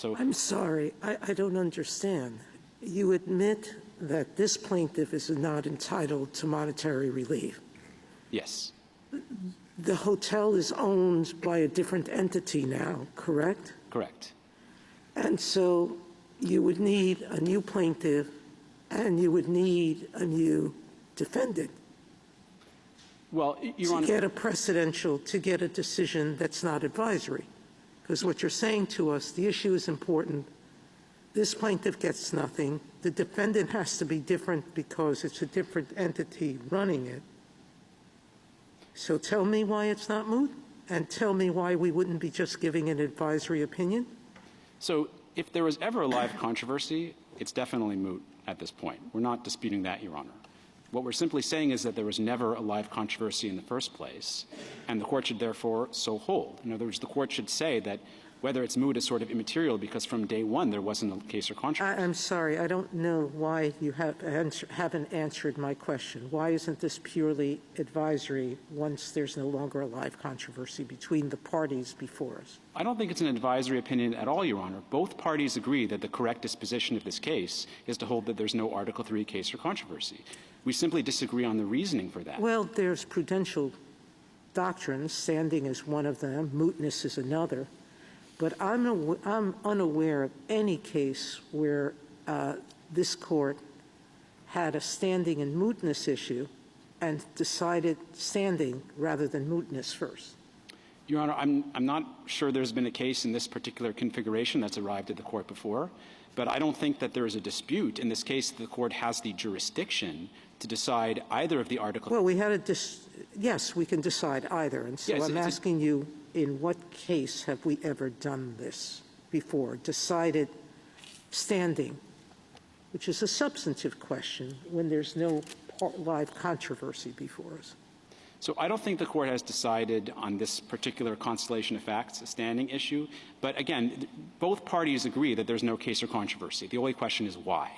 So I'm sorry, I don't understand. You admit that this plaintiff is not entitled to monetary relief. yes, The hotel is owned by a different entity now, correct? correct. And so you would need a new plaintiff and you would need a new defendant Well, Your Honor, to get a decision that's not advisory. Because what you're saying to us, the issue is important. This plaintiff gets nothing. The defendant has to be different because it's a different entity running it. So tell me why it's not moot, and tell me why we wouldn't be just giving an advisory opinion. so if there was ever a live controversy, it's definitely moot at this point. We're not disputing that, Your Honor. What we're simply saying is that there was never a live controversy in the first place, and the court should therefore so hold. In other words, the court should say that whether it's moot is sort of immaterial because from day one there wasn't a case or controversy. I'm sorry, I don't know why you haven't answered my question. Why isn't this purely advisory once there's no longer a live controversy between the parties before us? I don't think it's an advisory opinion at all, Your Honor. Both parties agree that the correct disposition of this case is to hold that there's no Article III case or controversy. We simply disagree on the reasoning for that. Well, there's prudential doctrines. Standing is one of them. Mootness is another. But I'm unaware of any case where this court had a standing and mootness issue and decided standing rather than mootness first. Your Honor, I'm not sure there's been a case in this particular configuration that's arrived at the court before, but I don't think that there is a dispute. In this case, the court has the jurisdiction to decide either of the articles. Well, we had yes, we can decide either. And so yes, I'm asking you, in what case have we ever done this before, decided standing, which is a substantive question when there's no live controversy before us? So I don't think the court has decided on this particular constellation of facts, a standing issue. But again, both parties agree that there's no case or controversy. The only question is why.